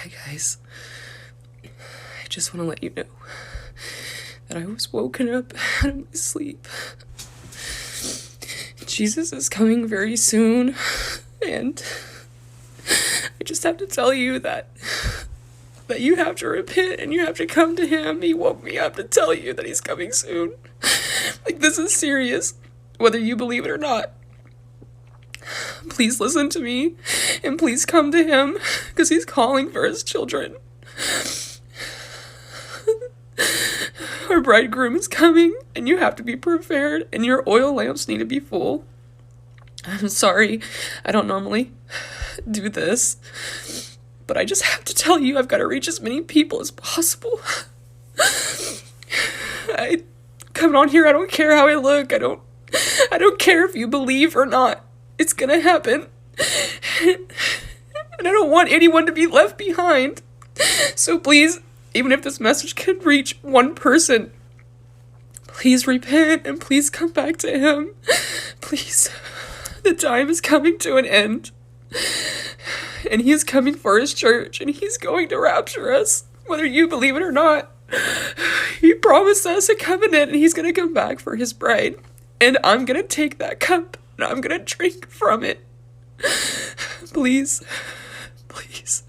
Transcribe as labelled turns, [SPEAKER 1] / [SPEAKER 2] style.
[SPEAKER 1] Hi guys, I just want to let you know that I was woken up out of my sleep. Jesus is coming very soon, and I just have to tell you that you have to repent and you have to come to him. He woke me up to tell you that he's coming soon. Like, this is serious, whether you believe it or not. Please listen to me, and please come to him, because he's calling for his children. Our bridegroom is coming, and you have to be prepared, and your oil lamps need to be full. I'm sorry, I don't normally do this, but I just have to tell you I've got to reach as many people as possible. I come on here, I don't care how I look, I don't care if you believe or not. It's gonna happen. And I don't want anyone to be left behind. So please, even if this message can reach one person, please repent and please come back to him. Please. The time is coming to an end. And he is coming for his church, and he's going to rapture us, whether you believe it or not. He promised us a covenant, and he's gonna come back for his bride. And I'm gonna take that cup, and I'm gonna drink from it. Please, please.